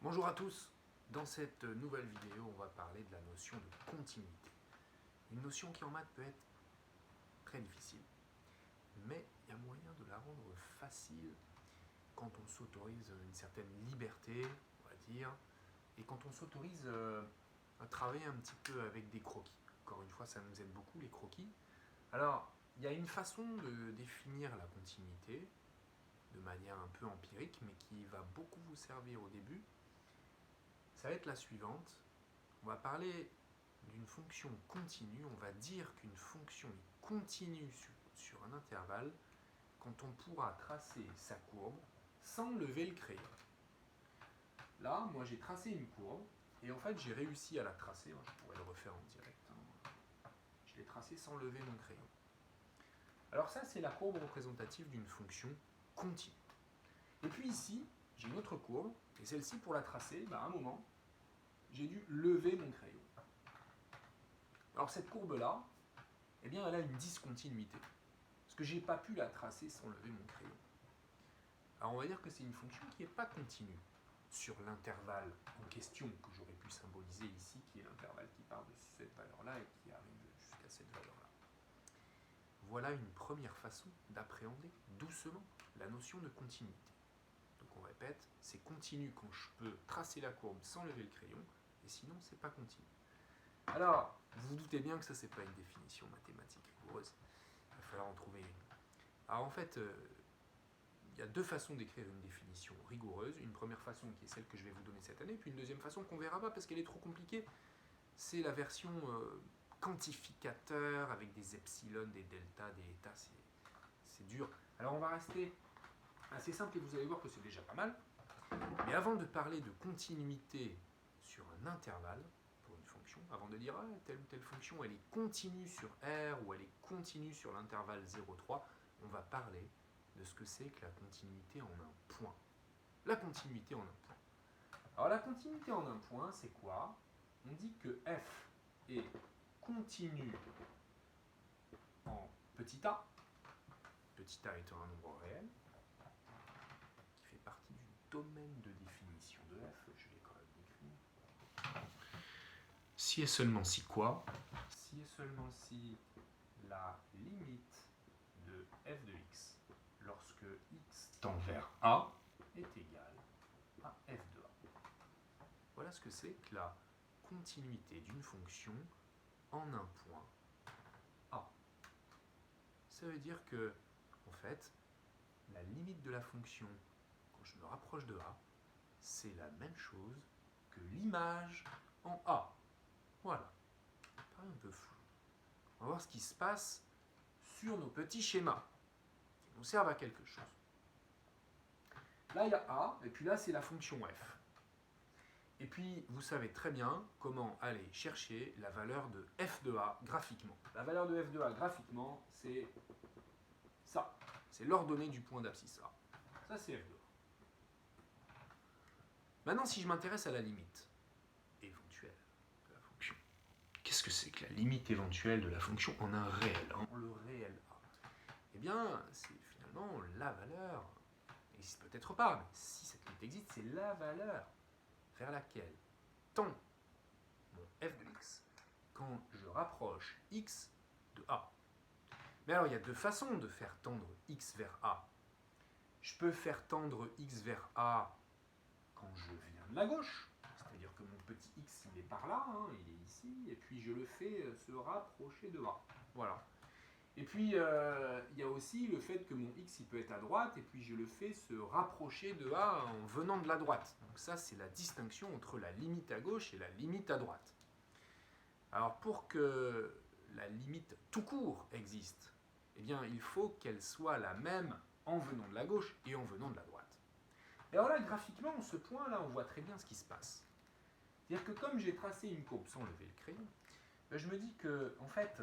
Bonjour à tous. Dans cette nouvelle vidéo, on va parler de la notion de continuité. Une notion qui en maths peut être très difficile, mais il y a moyen de la rendre facile quand on s'autorise une certaine liberté, on va dire, et quand on s'autorise à travailler un petit peu avec des croquis. Encore une fois, ça nous aide beaucoup, les croquis. Alors, il y a une façon de définir la continuité de manière un peu empirique, mais qui va beaucoup vous servir au début. Ça va être la suivante. On va parler d'une fonction continue. On va dire qu'une fonction est continue sur un intervalle quand on pourra tracer sa courbe sans lever le crayon. Là, moi j'ai tracé une courbe et en fait j'ai réussi à la tracer. Je pourrais le refaire en direct. Je l'ai tracée sans lever mon crayon. Alors ça, c'est la courbe représentative d'une fonction continue. Et puis ici, j'ai une autre courbe et celle-ci, pour la tracer, à un moment, j'ai dû lever mon crayon. Alors cette courbe-là, eh bien, elle a une discontinuité. Parce que je n'ai pas pu la tracer sans lever mon crayon. Alors on va dire que c'est une fonction qui n'est pas continue sur l'intervalle en question que j'aurais pu symboliser ici, qui est l'intervalle qui part de cette valeur-là et qui arrive jusqu'à cette valeur-là. Voilà une première façon d'appréhender doucement la notion de continuité. Donc on répète, c'est continu quand je peux tracer la courbe sans lever le crayon, et sinon c'est pas continu. Alors, vous vous doutez bien que ça c'est pas une définition mathématique rigoureuse, il va falloir en trouver une. Alors en fait, il y a deux façons d'écrire une définition rigoureuse. Une première façon qui est celle que je vais vous donner cette année, puis une deuxième façon qu'on ne verra pas parce qu'elle est trop compliquée. C'est la version quantificateur avec des epsilon, des delta, des eta, c'est dur. Alors on va rester assez simple et vous allez voir que c'est déjà pas mal. Mais avant de parler de continuité sur un intervalle, pour une fonction, avant de dire telle ou telle fonction elle est continue sur R ou elle est continue sur l'intervalle 0,3, on va parler de ce que c'est que la continuité en un point. La continuité en un point. Alors la continuité en un point, c'est quoi? On dit que f est continu en petit a étant un nombre réel, qui fait partie du domaine de définition de f, je vais quand même l'écrire. Si et seulement si quoi? Si et seulement si la limite de f de x lorsque x tend vers a est égale à f de a. Voilà ce que c'est que la continuité d'une fonction en un point a. Ça veut dire que, en fait, la limite de la fonction, quand je me rapproche de a, c'est la même chose que l'image en a. Voilà. Ça paraît un peu flou. On va voir ce qui se passe sur nos petits schémas, qui nous servent à quelque chose. Là, il y a a, et puis là, c'est la fonction f. Et puis, vous savez très bien comment aller chercher la valeur de f de a graphiquement. La valeur de f de a graphiquement, c'est ça. C'est l'ordonnée du point d'abscisse a. Ça, c'est f de a. Maintenant, si je m'intéresse à la limite éventuelle de la fonction, qu'est-ce que c'est que la limite éventuelle de la fonction en un réel, le réel a? Eh bien, c'est finalement la valeur, elle n'existe peut-être pas, mais si cette limite existe, c'est la valeur vers laquelle tend mon f de x quand je rapproche x de a. Mais alors, il y a deux façons de faire tendre x vers a. Je peux faire tendre x vers a quand je viens de la gauche, c'est-à-dire que mon petit x, il est par là, il est ici, et puis je le fais se rapprocher de a. Voilà. Et puis, il y a aussi le fait que mon x, il peut être à droite, et puis je le fais se rapprocher de a en venant de la droite. Donc ça, c'est la distinction entre la limite à gauche et la limite à droite. Alors, pour que la limite tout court existe, eh bien, il faut qu'elle soit la même en venant de la gauche et en venant de la droite. Et alors là, graphiquement, ce point-là, on voit très bien ce qui se passe. C'est-à-dire que comme j'ai tracé une courbe sans lever le crayon, je me dis que, en fait,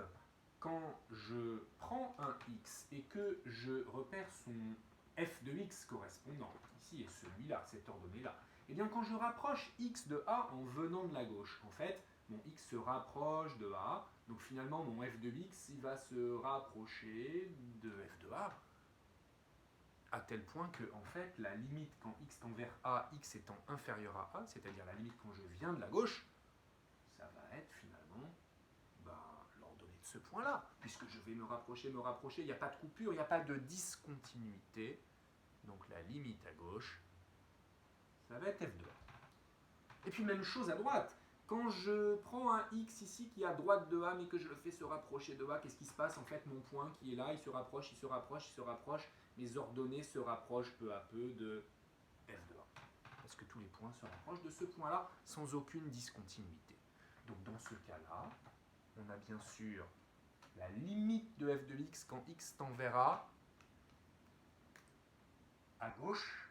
quand je prends un x et que je repère son f de x correspondant, ici et celui-là, cette ordonnée-là, et bien quand je rapproche x de a en venant de la gauche, en fait, mon x se rapproche de a, donc finalement mon f de x, il va se rapprocher de f de a. à tel point que, en fait, la limite quand x tend vers a, x étant inférieur à a, c'est-à-dire la limite quand je viens de la gauche, ça va être finalement l'ordonnée de ce point-là, puisque je vais me rapprocher, il n'y a pas de coupure, il n'y a pas de discontinuité, donc la limite à gauche, ça va être f de a. Et puis même chose à droite. Quand je prends un x ici qui est à droite de A, mais que je le fais se rapprocher de A, qu'est-ce qui se passe? En fait, mon point qui est là, il se rapproche, il se rapproche, il se rapproche. Mes ordonnées se rapprochent peu à peu de f de A. Parce que tous les points se rapprochent de ce point-là sans aucune discontinuité. Donc dans ce cas-là, on a bien sûr la limite de f de x quand x tend vers A à gauche,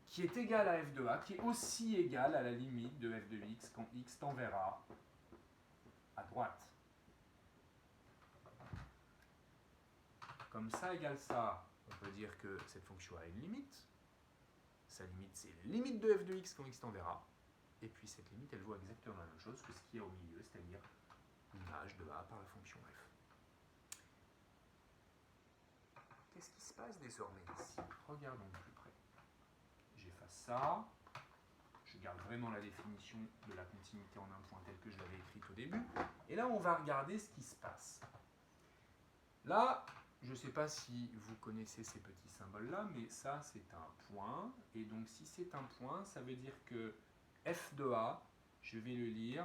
qui est égale à f de a, qui est aussi égale à la limite de f de x quand x tend vers a à droite. Comme ça égale ça, on peut dire que cette fonction a une limite. Sa limite, c'est limite de f de x quand x tend vers a. Et puis cette limite, elle vaut exactement la même chose que ce qu'il y a au milieu, c'est-à-dire l'image de a par la fonction f. Qu'est-ce qui se passe désormais ici? Regardons de plus près. J'efface ça. Je garde vraiment la définition de la continuité en un point telle que je l'avais écrite au début. Et là, on va regarder ce qui se passe. Là, je ne sais pas si vous connaissez ces petits symboles-là, mais ça, c'est un point. Et donc, si c'est un point, ça veut dire que f de a, je vais le lire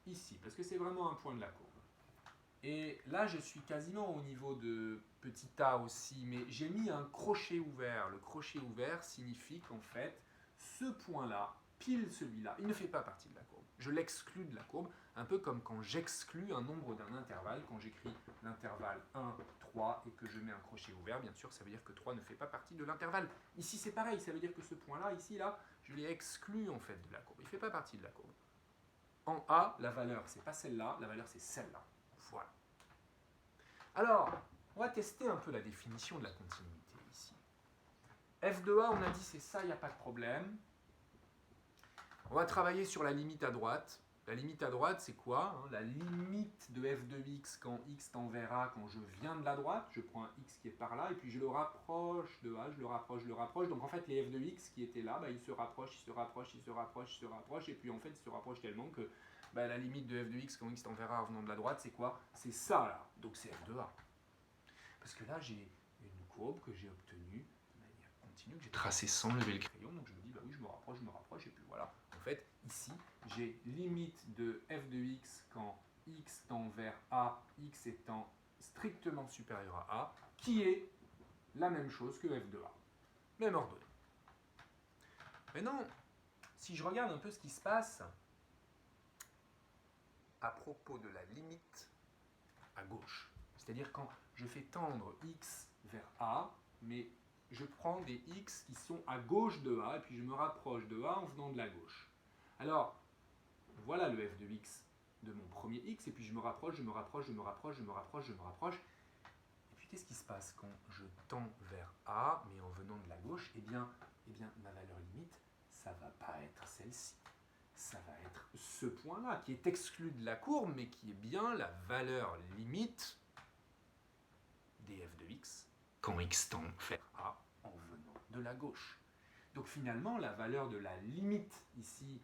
ici, parce que c'est vraiment un point de la courbe. Et là, je suis quasiment au niveau de petit a aussi, mais j'ai mis un crochet ouvert. Le crochet ouvert signifie qu'en fait, ce point-là, pile celui-là, il ne fait pas partie de la courbe. Je l'exclus de la courbe, un peu comme quand j'exclus un nombre d'un intervalle. Quand j'écris l'intervalle 1, 3 et que je mets un crochet ouvert, bien sûr, ça veut dire que 3 ne fait pas partie de l'intervalle. Ici, c'est pareil, ça veut dire que ce point-là, ici, là, je l'ai exclu en fait de la courbe. Il ne fait pas partie de la courbe. En A, la valeur, c'est pas celle-là, la valeur, c'est celle-là. Voilà. Alors, on va tester un peu la définition de la continuité ici. f de a, on a dit c'est ça, il n'y a pas de problème. On va travailler sur la limite à droite. La limite à droite, c'est quoi? La limite de f de x quand x tend vers a, quand je viens de la droite, je prends un x qui est par là, et puis je le rapproche de a, je le rapproche. Donc en fait, les f de x qui étaient là, ils se rapprochent, ils se rapprochent, ils se rapprochent, ils se rapprochent, et puis en fait, ils se rapprochent tellement que la limite de f de x quand x tend vers a en venant de la droite, c'est quoi? C'est ça là, donc c'est f de a. Parce que là, j'ai une courbe que j'ai obtenue de manière continue, que j'ai tracée sans lever le crayon, donc je me dis, oui, je me rapproche, et puis voilà. En fait, ici, j'ai limite de f de x quand x tend vers a, x étant strictement supérieur à a, qui est la même chose que f de a. Même ordonnée. Maintenant, si je regarde un peu ce qui se passe à propos de la limite à gauche, c'est-à-dire quand je fais tendre x vers a, mais je prends des x qui sont à gauche de a, et puis je me rapproche de a en venant de la gauche. Alors, voilà le f de x de mon premier x, et puis je me rapproche. Et puis qu'est-ce qui se passe quand je tends vers a, mais en venant de la gauche? Eh bien, ma valeur limite, ça ne va pas être celle-ci. Ça va être ce point-là, qui est exclu de la courbe, mais qui est bien la valeur limite des f de x quand x tend vers a en venant de la gauche. Donc finalement, la valeur de la limite ici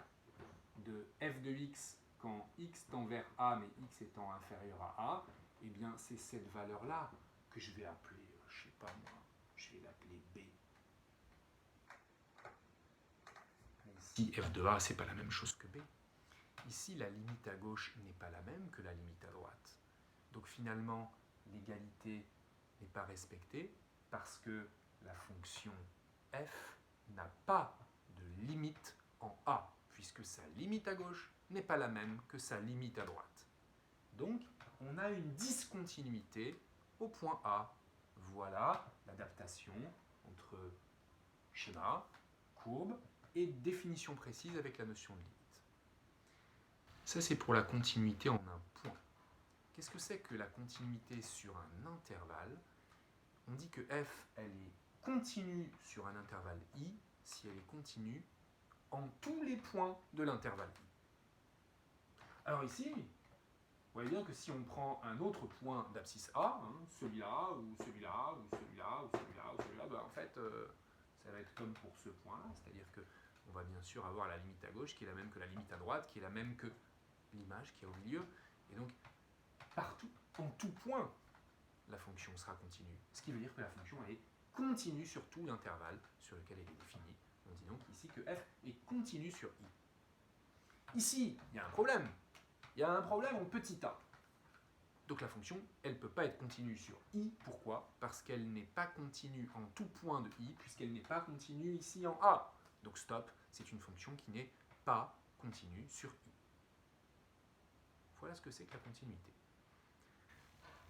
de f de x quand x tend vers a, mais x étant inférieur à a, eh bien c'est cette valeur-là que je vais appeler, je sais pas moi, je vais l'appeler b. Ici, f de a, c'est pas la même chose que b. Ici, la limite à gauche n'est pas la même que la limite à droite. Donc finalement, l'égalité n'est pas respectée parce que la fonction f n'a pas de limite en a, puisque sa limite à gauche n'est pas la même que sa limite à droite. Donc, on a une discontinuité au point A. Voilà l'adaptation entre schéma, courbe et définition précise avec la notion de limite. Ça, c'est pour la continuité en un point. Qu'est-ce que c'est que la continuité sur un intervalle? On dit que f, elle est continue sur un intervalle i si elle est continue en tous les points de l'intervalle i. Alors ici, vous voyez bien que si on prend un autre point d'abscisse A, hein, celui-là, ou celui-là, ou celui-là, ou celui-là, ou celui-là, ben en fait, ça va être comme pour ce point-là, c'est-à-dire qu'on va bien sûr avoir la limite à gauche qui est la même que la limite à droite, qui est la même que l'image qui est au milieu, et donc partout, en tout point, la fonction sera continue, ce qui veut dire que la fonction est continue sur tout l'intervalle sur lequel elle est définie. On dit donc ici que f est continue sur i. Ici, il y a un problème. Il y a un problème en petit a. Donc la fonction, elle ne peut pas être continue sur i. Pourquoi? Parce qu'elle n'est pas continue en tout point de i, puisqu'elle n'est pas continue ici en a. Donc stop, c'est une fonction qui n'est pas continue sur i. Voilà ce que c'est que la continuité.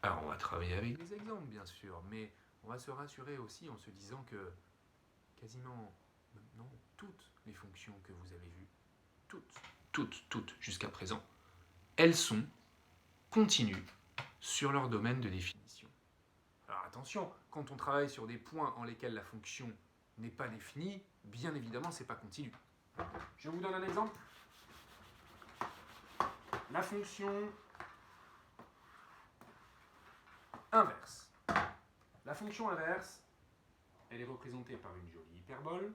Alors on va travailler avec des exemples, bien sûr, mais on va se rassurer aussi en se disant que quasiment, non, toutes les fonctions que vous avez vues, toutes jusqu'à présent, elles sont continues sur leur domaine de définition. Alors attention, quand on travaille sur des points en lesquels la fonction n'est pas définie, bien évidemment, c'est pas continu. Je vous donne un exemple. La fonction inverse. La fonction inverse, elle est représentée par une jolie hyperbole,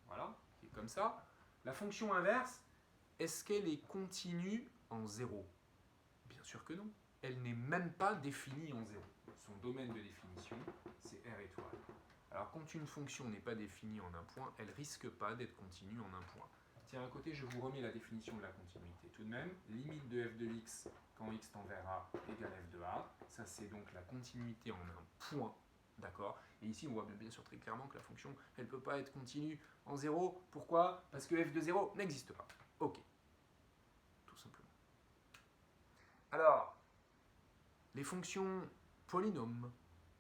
voilà, qui est comme ça. La fonction inverse, est-ce qu'elle est continue en 0? Bien sûr que non. Elle n'est même pas définie en 0. Son domaine de définition, c'est R étoile. Alors quand une fonction n'est pas définie en un point, elle ne risque pas d'être continue en un point. Tiens, à côté, je vous remets la définition de la continuité. Tout de même, limite de f de x quand x tend vers a égale f de a. Ça, c'est donc la continuité en un point. D'accord? Et ici, on voit bien sûr très clairement que la fonction, elle ne peut pas être continue en 0. Pourquoi? Parce que f de 0 n'existe pas. Ok. Tout simplement. Alors, les fonctions polynômes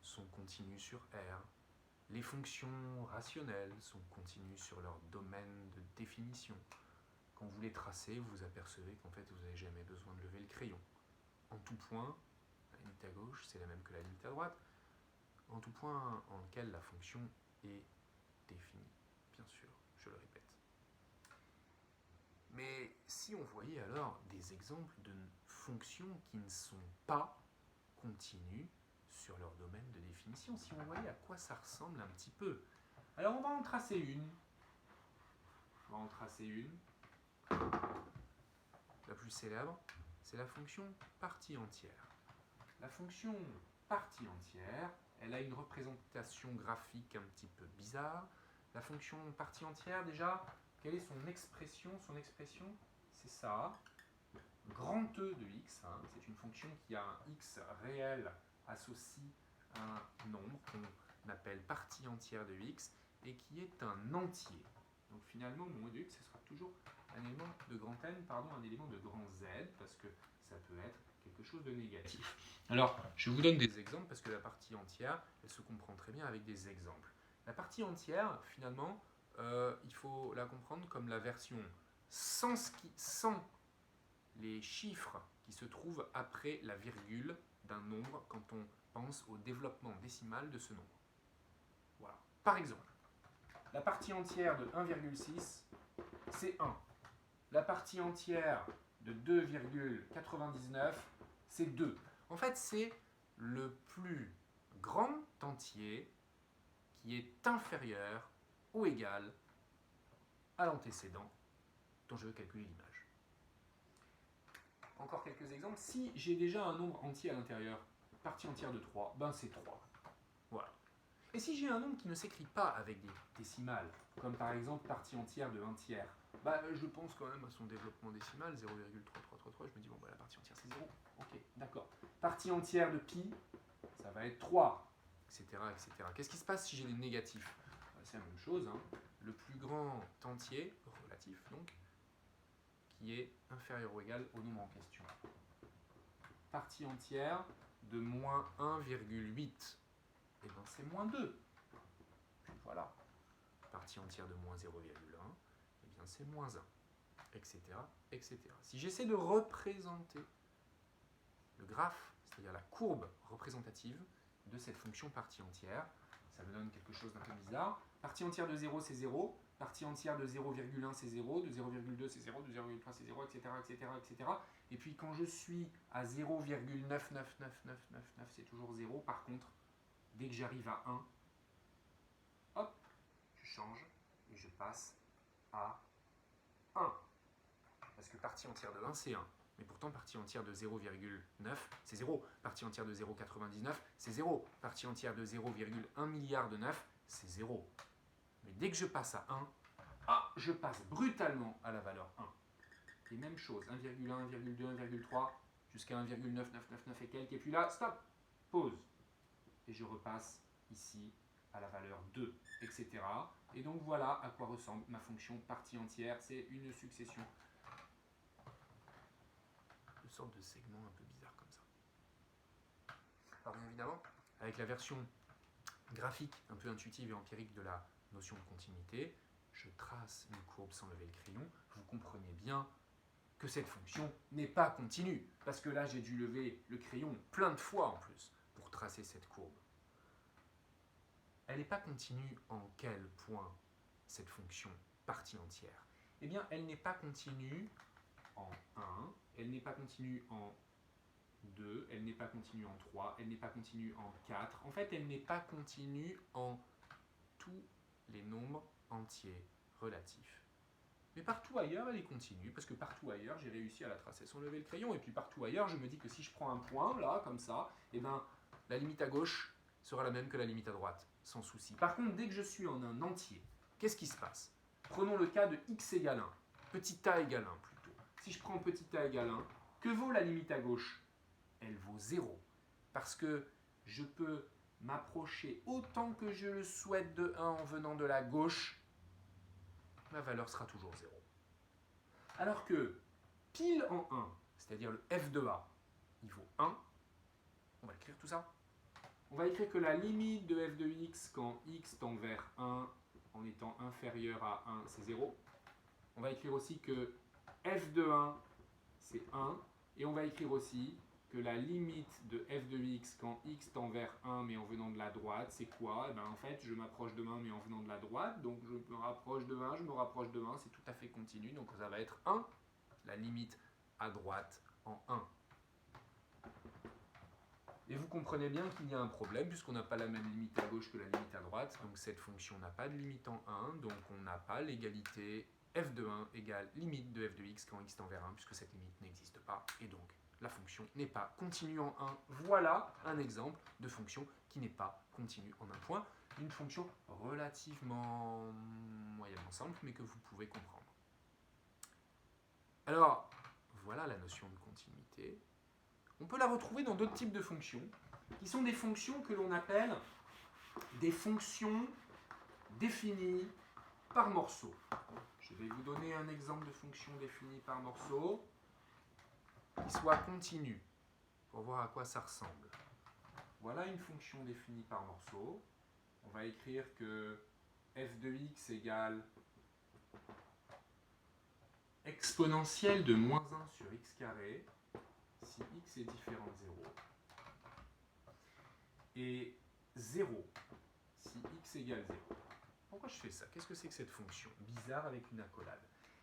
sont continues sur R. Les fonctions rationnelles sont continues sur leur domaine de définition. Quand vous les tracez, vous apercevez qu'en fait, vous n'avez jamais besoin de lever le crayon. En tout point, la limite à gauche, c'est la même que la limite à droite. En tout point en lequel la fonction est définie, bien sûr, je le répète. Mais si on voyait alors des exemples de fonctions qui ne sont pas continues sur leur domaine de définition, si on voyait à quoi ça ressemble un petit peu. Alors on va en tracer une. La plus célèbre, c'est la fonction partie entière. La fonction partie entière, elle a une représentation graphique un petit peu bizarre. La fonction partie entière, déjà, quelle est son expression? Son expression, c'est ça. Grand E de x, hein, c'est une fonction qui a un x réel associé à un nombre qu'on appelle partie entière de x et qui est un entier. Donc finalement, mon de x, ce sera toujours un élément de grand N, un élément de grand Z, parce que ça peut être quelque chose de négatif. Alors, je vous donne des exemples, parce que la partie entière, elle se comprend très bien avec des exemples. La partie entière, finalement, il faut la comprendre comme la version sans les chiffres qui se trouvent après la virgule d'un nombre quand on pense au développement décimal de ce nombre. Voilà. Par exemple, la partie entière de 1,6, c'est 1. La partie entière de 2,99, c'est 2. En fait, c'est le plus grand entier qui est inférieur ou égal à l'antécédent dont je veux calculer l'image. Encore quelques exemples. Si j'ai déjà un nombre entier à l'intérieur, partie entière de 3, ben c'est 3. Voilà. Et si j'ai un nombre qui ne s'écrit pas avec des décimales, comme par exemple partie entière de 1 tiers, bah, je pense quand même à son développement décimal, 0,3333, je me dis, bon, bah, la partie entière c'est 0. Ok, d'accord. Partie entière de pi, ça va être 3, etc. etc. Qu'est-ce qui se passe si j'ai des négatifs? C'est la même chose, hein. Le plus grand entier, relatif donc, qui est inférieur ou égal au nombre en question. Partie entière de moins 1,8. Et bien c'est moins 2. Voilà. Partie entière de moins 0,1, et bien c'est moins 1, etc., etc. Si j'essaie de représenter le graphe, c'est-à-dire la courbe représentative de cette fonction partie entière, ça me donne quelque chose d'un peu bizarre. Partie entière de 0, c'est 0. Partie entière de 0,1 c'est 0, de 0,2 c'est 0, de 0,3 c'est 0, etc., etc., etc. Et puis quand je suis à 0,99999, c'est toujours 0. Par contre, dès que j'arrive à 1, hop, je change et je passe à 1. Parce que partie entière de 1 c'est 1. Mais pourtant, partie entière de 0,9, c'est 0. Partie entière de 0,99, c'est 0. Partie entière de 0,1 milliard de 9, c'est 0. Mais dès que je passe à 1, je passe brutalement à la valeur 1. Et même chose, 1,1, 1,2, 1,3, jusqu'à 1,9999 et quelques. Et puis là, stop, pause. Et je repasse ici à la valeur 2, etc. Et donc voilà à quoi ressemble ma fonction partie entière. C'est une succession de sortes de segments un peu bizarres comme ça. Alors bien évidemment, avec la version graphique, un peu intuitive et empirique de la notion de continuité, je trace une courbe sans lever le crayon. Vous comprenez bien que cette fonction n'est pas continue, parce que là j'ai dû lever le crayon plein de fois en plus pour tracer cette courbe. Elle n'est pas continue en quel point cette fonction partie entière? Eh bien, elle n'est pas continue en 1, elle n'est pas continue en 2, elle n'est pas continue en 3, elle n'est pas continue en 4. En fait, elle n'est pas continue en tous les nombres entiers relatifs. Mais partout ailleurs, elle est continue, parce que partout ailleurs, j'ai réussi à la tracer sans lever le crayon. Et puis partout ailleurs, je me dis que si je prends un point, là, comme ça, eh ben, la limite à gauche sera la même que la limite à droite, sans souci. Par contre, dès que je suis en un entier, qu'est-ce qui se passe? Prenons le cas de x égale 1, petit a égale 1 plutôt. Si je prends petit a égale 1, que vaut la limite à gauche? Elle vaut 0, parce que je peux m'approcher autant que je le souhaite de 1 en venant de la gauche, ma valeur sera toujours 0. Alors que pile en 1, c'est-à-dire le f de a, il vaut 1, on va écrire tout ça. On va écrire que la limite de f de x quand x tend vers 1 en étant inférieur à 1, c'est 0. On va écrire aussi que f de 1, c'est 1. Et on va écrire aussi que la limite de f de x quand x tend vers 1 mais en venant de la droite, c'est quoi? Eh ben, en fait, je m'approche de 1 mais en venant de la droite, donc je me rapproche de 1, je me rapproche de 1, c'est tout à fait continu, donc ça va être 1, la limite à droite en 1. Et vous comprenez bien qu'il y a un problème, puisqu'on n'a pas la même limite à gauche que la limite à droite, donc cette fonction n'a pas de limite en 1, donc on n'a pas l'égalité f de 1 égale limite de f de x quand x tend vers 1, puisque cette limite n'existe pas, et donc la fonction n'est pas continue en 1. Voilà un exemple de fonction qui n'est pas continue en un point, une fonction relativement moyennement simple, mais que vous pouvez comprendre. Alors, voilà la notion de continuité. On peut la retrouver dans d'autres types de fonctions, qui sont des fonctions que l'on appelle des fonctions définies par morceau. Je vais vous donner un exemple de fonction définie par morceau qui soit continue, pour voir à quoi ça ressemble. Voilà une fonction définie par morceau. On va écrire que f de x égale exponentielle de moins 1 sur x carré, si x est différent de 0, et 0 si x égale 0. Pourquoi je fais ça? Qu'est-ce que c'est que cette fonction bizarre avec une accolade?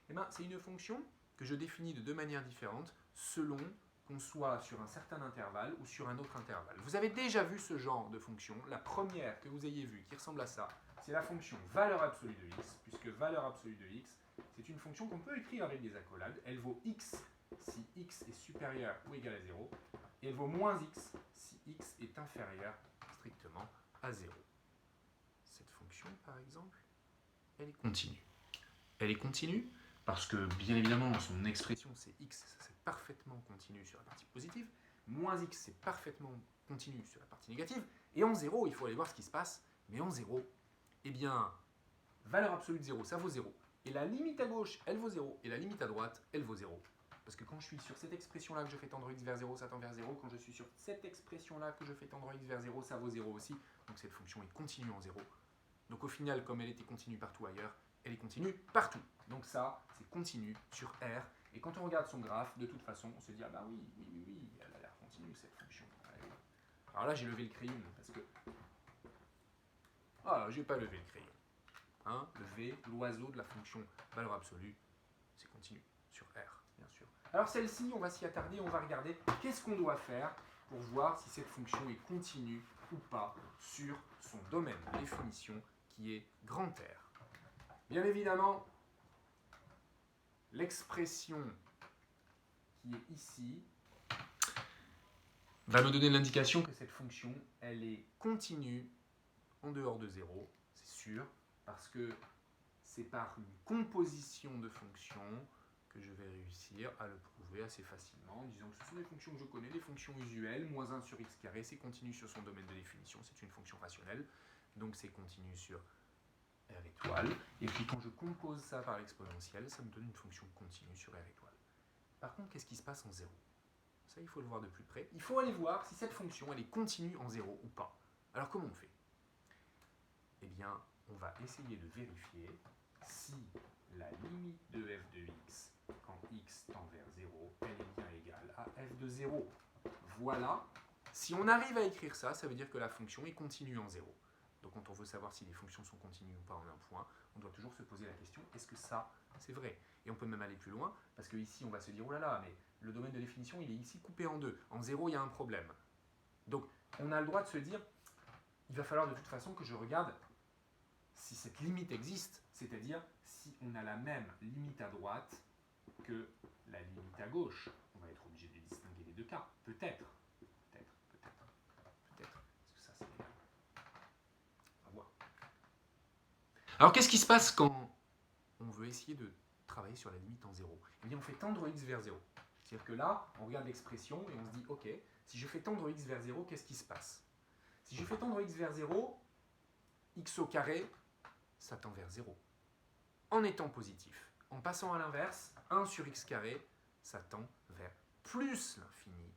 Eh bien, c'est une fonction que je définis de deux manières différentes selon qu'on soit sur un certain intervalle ou sur un autre intervalle. Vous avez déjà vu ce genre de fonction. La première que vous ayez vue qui ressemble à ça, c'est la fonction valeur absolue de x, puisque valeur absolue de x, c'est une fonction qu'on peut écrire avec des accolades. Elle vaut x si x est supérieur ou égal à 0, et elle vaut moins x si x est inférieur strictement à 0. Cette fonction, par exemple, elle est continue. Elle est continue parce que, bien évidemment, son expression, c'est x, ça c'est parfaitement continu sur la partie positive, moins x, c'est parfaitement continu sur la partie négative, et en 0, il faut aller voir ce qui se passe, mais en 0, eh bien, valeur absolue de 0, ça vaut 0, et la limite à gauche, elle vaut 0, et la limite à droite, elle vaut 0. Parce que quand je suis sur cette expression-là que je fais tendre x vers 0, ça tend vers 0. Quand je suis sur cette expression-là que je fais tendre x vers 0, ça vaut 0 aussi. Donc cette fonction est continue en 0. Donc au final, comme elle était continue partout ailleurs, elle est continue partout. Donc ça, c'est continu sur R. Et quand on regarde son graphe, de toute façon, on se dit, ah bah oui, elle a l'air continue cette fonction. Alors là, j'ai levé le crayon parce que... Ah, j'ai pas levé le crayon. Hein, le V, l'oiseau de la fonction valeur absolue, c'est continu sur R, bien sûr. Alors celle-ci, on va s'y attarder, on va regarder qu'est-ce qu'on doit faire pour voir si cette fonction est continue ou pas sur son domaine de définition qui est grand R. Bien évidemment, l'expression qui est ici va me donner l'indication que cette fonction, elle est continue en dehors de 0, c'est sûr, parce que c'est par une composition de fonctions que je vais réussir à le prouver assez facilement en disant que ce sont des fonctions que je connais, des fonctions usuelles, moins 1 sur x carré, c'est continu sur son domaine de définition, c'est une fonction rationnelle, donc c'est continu sur R étoile, et puis quand je compose ça par l'exponentielle, ça me donne une fonction continue sur R étoile. Par contre, qu'est-ce qui se passe en 0 ? Ça, il faut le voir de plus près. Il faut aller voir si cette fonction, elle est continue en 0 ou pas. Alors comment on fait ? Eh bien, on va essayer de vérifier si la limite de f de x, quand x tend vers 0, elle est bien égale à f de 0. Voilà. Si on arrive à écrire ça, ça veut dire que la fonction est continue en 0. Donc quand on veut savoir si les fonctions sont continues ou pas en un point, on doit toujours se poser la question, est-ce que ça, c'est vrai ? Et on peut même aller plus loin, parce que ici, on va se dire, oh là là, mais le domaine de définition, il est ici coupé en deux. En 0, il y a un problème. Donc, on a le droit de se dire, il va falloir de toute façon que je regarde si cette limite existe, c'est-à-dire si on a la même limite à droite que la limite à gauche. On va être obligé de distinguer les deux cas. Peut-être. Est-ce que ça, c'est égal ? On va voir. Alors, qu'est-ce qui se passe quand on veut essayer de travailler sur la limite en 0 ? Eh bien, on fait tendre x vers 0. C'est-à-dire que là, on regarde l'expression et on se dit, ok, si je fais tendre x vers 0, qu'est-ce qui se passe ? Si je fais tendre x vers 0, x au carré, ça tend vers 0. En étant positif. En passant à l'inverse, 1 sur x carré, ça tend vers plus l'infini.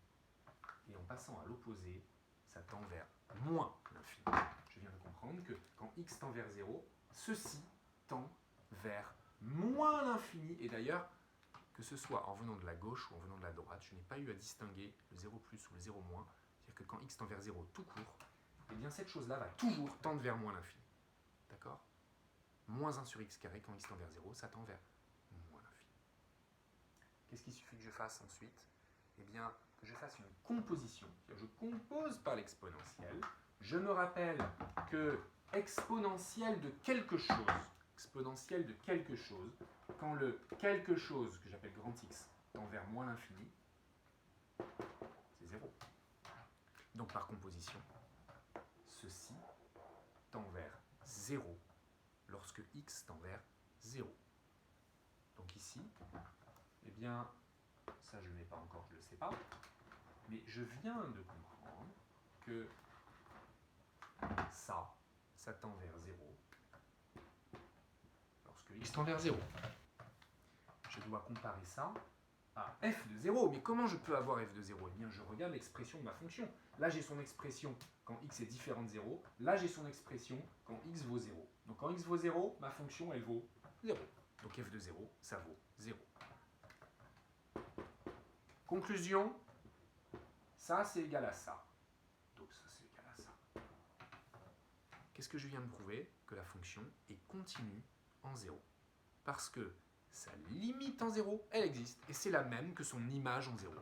Et en passant à l'opposé, ça tend vers moins l'infini. Je viens de comprendre que quand x tend vers 0, ceci tend vers moins l'infini. Et d'ailleurs, que ce soit en venant de la gauche ou en venant de la droite, je n'ai pas eu à distinguer le 0 plus ou le 0 moins. C'est-à-dire que quand x tend vers 0 tout court, eh bien cette chose-là va toujours tendre vers moins l'infini. D'accord ? Moins 1 sur x carré, quand x tend vers 0, ça tend vers moins l'infini. Qu'est-ce qu'il suffit que je fasse ensuite ? Eh bien, que je fasse une composition. Je compose par l'exponentielle. Je me rappelle que exponentielle de quelque chose, quand le quelque chose, que j'appelle grand X, tend vers moins l'infini, c'est 0. Donc par composition, ceci tend vers 0 lorsque x tend vers 0. Donc ici, eh bien, ça je ne l'ai pas encore, je ne le sais pas, mais je viens de comprendre que ça tend vers 0 lorsque x tend vers 0. Je dois comparer ça à f de 0. Mais comment je peux avoir f de 0 ? Eh bien, je regarde l'expression de ma fonction. Là, j'ai son expression quand x est différent de 0. Là, j'ai son expression quand x vaut 0. Donc, quand x vaut 0, ma fonction, elle vaut 0. Donc, f de 0, ça vaut 0. Conclusion, ça, c'est égal à ça. Donc, ça, c'est égal à ça. Qu'est-ce que je viens de prouver ? Que la fonction est continue en 0. Parce que sa limite en 0, elle existe. Et c'est la même que son image en 0.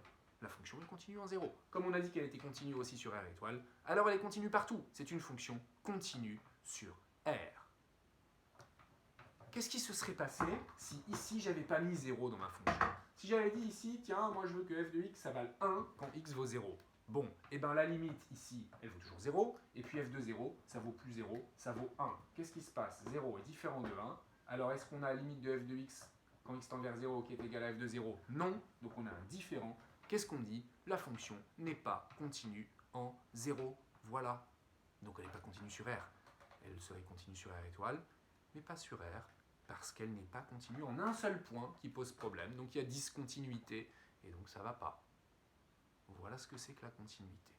La fonction est continue en 0. Comme on a dit qu'elle était continue aussi sur R étoile, alors elle est continue partout. C'est une fonction continue sur R. Qu'est-ce qui se serait passé si ici, j'avais pas mis 0 dans ma fonction ? Si j'avais dit ici, tiens, moi je veux que f de x, ça vale 1 quand x vaut 0. Bon, et bien la limite ici, elle vaut toujours 0. Et puis f de 0, ça vaut plus 0, ça vaut 1. Qu'est-ce qui se passe ? 0 est différent de 1. Alors est-ce qu'on a la limite de f de x quand x tend vers 0 qui est égal à f de 0 ? Non. Donc on a un différent. Qu'est-ce qu'on dit ? La fonction n'est pas continue en 0. Voilà. Donc elle n'est pas continue sur R. Elle serait continue sur R étoile, mais pas sur R, parce qu'elle n'est pas continue en un seul point qui pose problème. Donc il y a discontinuité, et donc ça ne va pas. Voilà ce que c'est que la continuité.